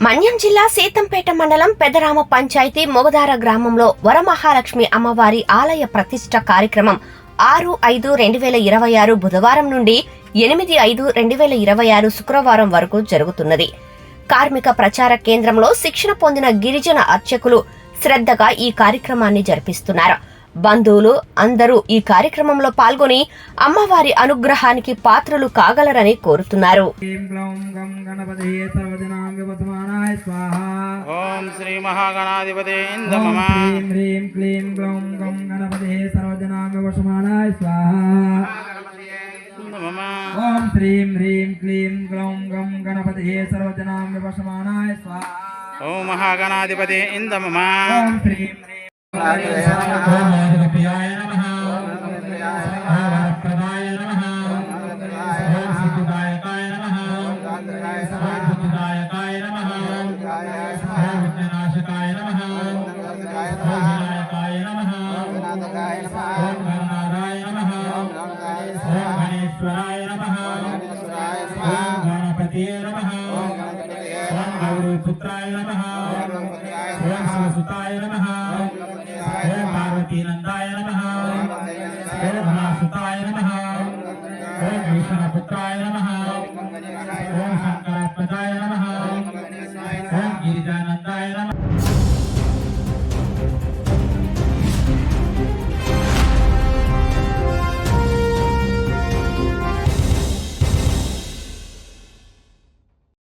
మన్యం జిల్లా సీతంపేట మండలం పెదరామ పంచాయతీ మొగదార గ్రామంలో వరమహాలక్ష్మి అమ్మవారి ఆలయ ప్రతిష్ఠ కార్యక్రమం 6/5/2026 బుధవారం నుండి 8/5/2026 శుక్రవారం వరకు జరుగుతున్నది. కార్మిక ప్రచార కేంద్రంలో శిక్షణ పొందిన గిరిజన అర్చకులు శ్రద్ధగా ఈ కార్యక్రమాన్ని జరిపిస్తున్నారు. బంధువులు అందరూ ఈ కార్యక్రమంలో పాల్గొని అమ్మవారి అనుగ్రహానికి పాత్రలు కాగలరని కోరుతున్నారు. ఓం శ్రీ మహాగణాధిపతే నమః. హ్రీం హ్రీం క్లీం గ్లౌం గం గణపతే సర్వజనాంగ వశమానాయ స్వాహా. ఓం శ్రీం హ్రీం క్లీం గ్లౌం గం గణపతే సర్వజనాంగ వశమానాయ స్వాహా. ఓం మహాగణాధిపతే నమః. ఓం శ్రీం ఓం గణపతియాయ నమః. ఓం వరప్రదాయ నమః. ఓం సిద్ధిదాయకాయ నమః. ఓం బుద్ధిదాయకాయ నమః. ఓం విఘ్ననాశకాయ నమః. ఓం వినాయకాయ నమః. ఓం గణనాథాయ నమః. ఓం గణేశ్వరాయ నమః. ఓం గణపతియే నమః. ఓం గౌరీపుత్రాయ నమః. ఓం శివసుతాయ నమః. ఓం పార్వతీనందాయ నమః. ఓం మహాసుతాయ నమః. ఓం విష్ణుపుత్రాయ